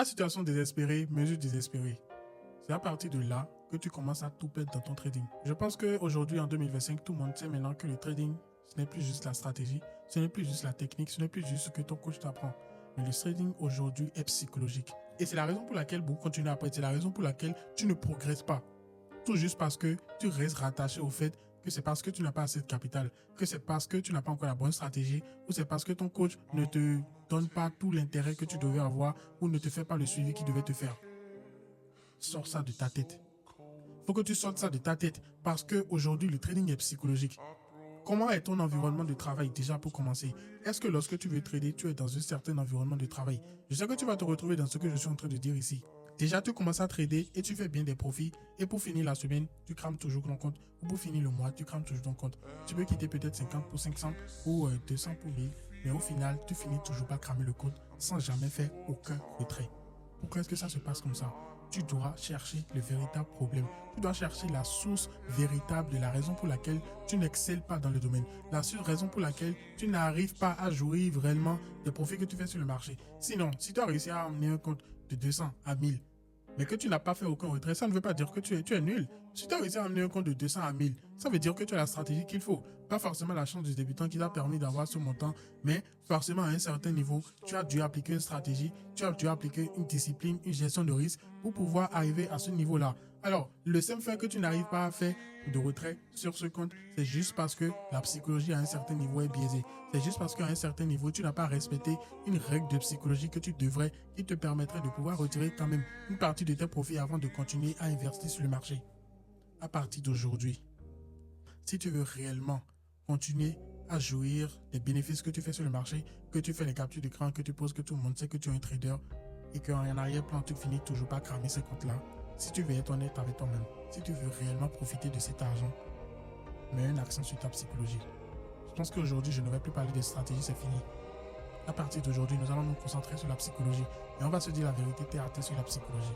À situation désespérée, mesure désespérée. C'est à partir de là que tu commences à tout perdre dans ton trading. Je pense qu'aujourd'hui, en 2025, tout le monde sait maintenant que le trading, ce n'est plus juste la stratégie, ce n'est plus juste la technique, ce n'est plus juste ce que ton coach t'apprend. Mais le trading aujourd'hui est psychologique. Et c'est la raison pour laquelle beaucoup continuent à perdre. C'est la raison pour laquelle tu ne progresses pas. Tout juste parce que tu restes rattaché au fait que c'est parce que tu n'as pas assez de capital, que c'est parce que tu n'as pas encore la bonne stratégie, ou c'est parce que ton coach ne te donne pas tout l'intérêt que tu devais avoir, ou ne te fait pas le suivi qu'il devait te faire. Sors ça de ta tête. Il faut que tu sortes ça de ta tête parce qu'aujourd'hui, le trading est psychologique. Comment est ton environnement de travail déjà pour commencer? Est-ce que lorsque tu veux trader, tu es dans un certain environnement de travail? Je sais que tu vas te retrouver dans ce que je suis en train de dire ici. Déjà, tu commences à trader et tu fais bien des profits. Et pour finir la semaine, tu crames toujours ton compte. Ou pour finir le mois, tu crames toujours ton compte. Tu peux quitter peut-être 50 pour 500 ou 200 pour 1000. Mais au final, tu finis toujours par cramer le compte sans jamais faire aucun retrait. Pourquoi est-ce que ça se passe comme ça? Tu dois chercher le véritable problème. Tu dois chercher la source véritable de la raison pour laquelle tu n'excelles pas dans le domaine. La seule raison pour laquelle tu n'arrives pas à jouir réellement des profits que tu fais sur le marché. Sinon, si tu as réussi à amener un compte de 200 à 1000, mais que tu n'as pas fait aucun retrait, ça ne veut pas dire que tu es nul. Si tu as réussi à amener un compte de 200 à 1000, ça veut dire que tu as la stratégie qu'il faut. Pas forcément la chance du débutant qui t'a permis d'avoir ce montant, mais forcément à un certain niveau, tu as dû appliquer une stratégie, tu as dû appliquer une discipline, une gestion de risque pour pouvoir arriver à ce niveau-là. Alors, le simple fait que tu n'arrives pas à faire de retrait sur ce compte, c'est juste parce que la psychologie à un certain niveau est biaisée. C'est juste parce qu'à un certain niveau, tu n'as pas respecté une règle de psychologie que tu devrais, qui te permettrait de pouvoir retirer quand même une partie de tes profits avant de continuer à investir sur le marché. À partir d'aujourd'hui, si tu veux réellement continuer à jouir des bénéfices que tu fais sur le marché, que tu fais les captures d'écran, que tu poses, que tout le monde sait que tu es un trader et qu'en arrière-plan, tu finis toujours par cramer ces comptes-là, si tu veux être honnête avec toi-même, si tu veux réellement profiter de cet argent, mets un accent sur ta psychologie. Je pense qu'aujourd'hui, je ne vais plus parler de stratégie, c'est fini. À partir d'aujourd'hui, nous allons nous concentrer sur la psychologie et on va se dire la vérité terre à terre sur la psychologie.